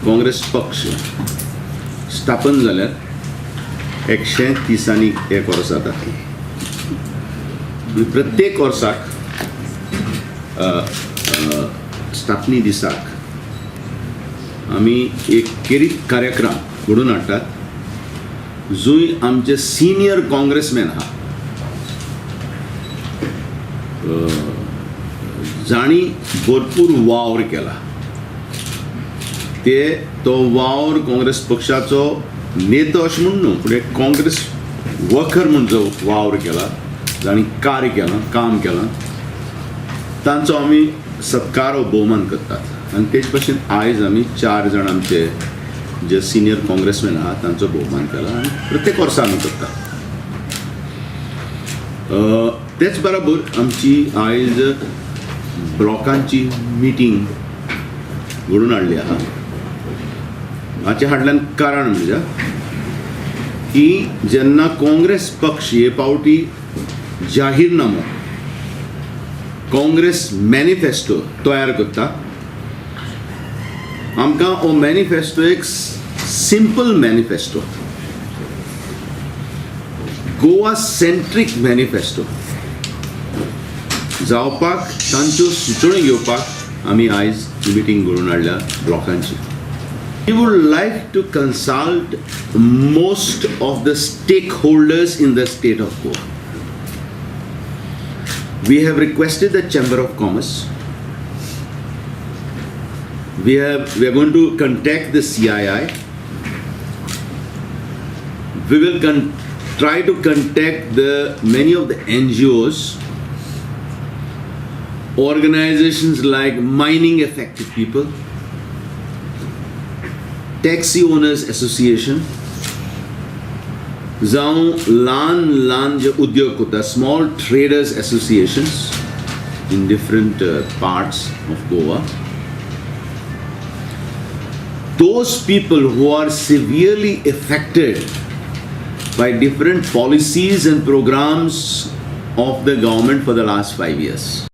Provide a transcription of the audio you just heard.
काँग्रेस पक्ष स्थापन जाल्यार 130 वर्स जाता. प्रत्येक वर्साक स्थापनी दिसाक आमी एक केरीत कार्यक्रम घडोवन हाडटात, जूय आमचे सिनियर काँग्रेसमॅन आहा जाणी भरपूर वावर केला. तो वावर काँग्रेस पक्षाचो नेतो अशें म्हूण न्हू, फुडें काँग्रेस वर्कर म्हूण जो वावर केला, जाणी कार्य केलां, काम केलां, तांचो आमी सत्कार व भोवमान करतात. आनी तेच भशेन आयज आमी 4 जाण आमचे जे सिनियर काँग्रेसमॅन आहात तांचो भोवमान केला आनी प्रत्येक वर्सा आमी करतात. तेच बरोबर आमची आयज ब्लॉकांची मिटींग घडोवन हाडली आहा. हाचे हाडल्यान कारण म्हणजे की जेन्ना काँग्रेस पक्ष हे पावटी जाहीरनामो काँग्रेस मॅनिफेस्टो तयार करता, आमकां हो मॅनिफेस्टो एक सिंपल मॅनिफेस्टो, गोवा सेंट्रीक मॅनिफेस्टो जावपाक तांच्यो सुचोवण्यो घेवपाक आमी आयज मिटींग घडोवन हाडल्या ब्लॉकांची. We would like to consult most of the stakeholders in the state of Goa. We have requested the Chamber of Commerce. We are going to contact the CII. We will try to contact many of the NGOs, organizations like Mining Affected People, Taxi Owners Association, जावं ल्हान जे उद्योग करता, small traders associations in different parts of Goa. Those people who are severely affected by different policies and programs of the government for the last 5 years.